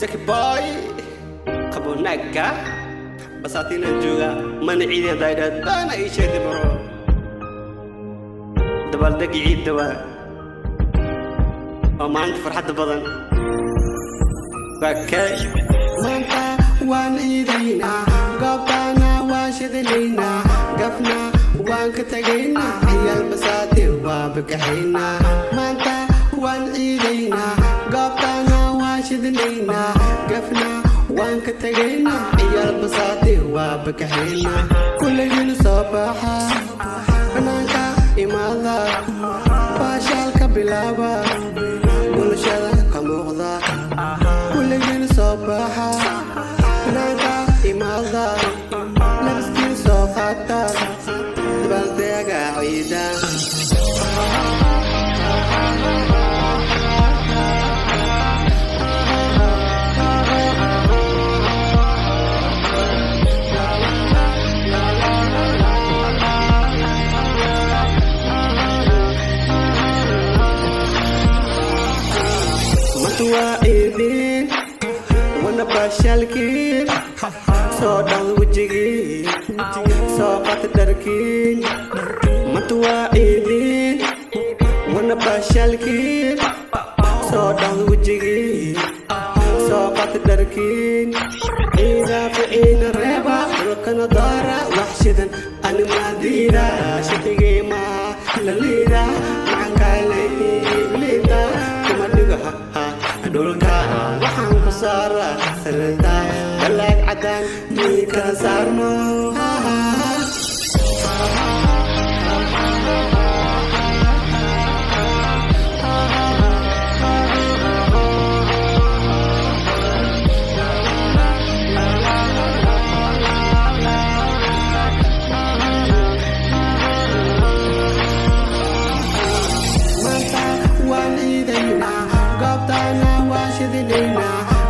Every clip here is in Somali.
Zeki boy Kabo naga Basatina juga Mana ciidan daydaad Baana ii sheegtay bro dabaaldegi ciidda waa maanta farxadda badan bakay maanta waan ciidaynaa goobtaana waan shidanaynaa gafna waan ka tagaynaa ciyaal basaati waa bakaxaynaa maanta waan ciidaynaa goobtaana waan shidanaynaa gafna waan ka tagaynaa ciyaal basaati waa bakaxaynaa kulligiina soo baxa banaanka imaada baashaalka bilaaba bulshada ka muuqda kulligiina soo baxa banaanka imaada labiskiina soo qaata dabaaldega ciida وعيدين وانا باشالكين صودا وجهي سوقات دركين متواعدين وانا باشالكين صودا وجهي سوقات دركين إذا في عين الربا ركنا دارا وحشدا أنا مديرة شتيجي ما لليرة معك ليدا كما دقها دولكا waxaan ku saaraa sarada balaag cadaan diika saarno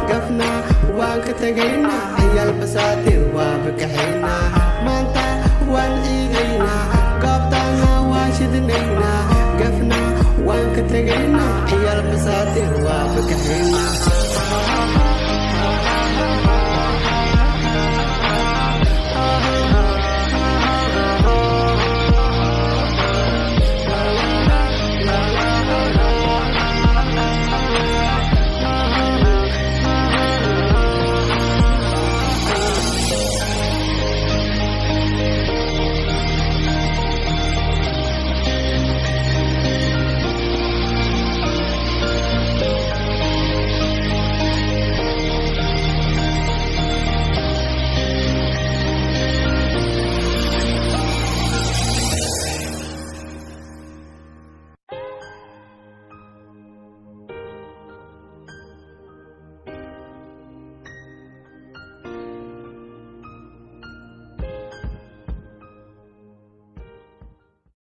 قفنا وان كتغينا عيال بساتي وبكحينا مانتا وان ايدينا قبطانا واشدنينا قفنا وان كتغينا عيال بساتي وبكحينا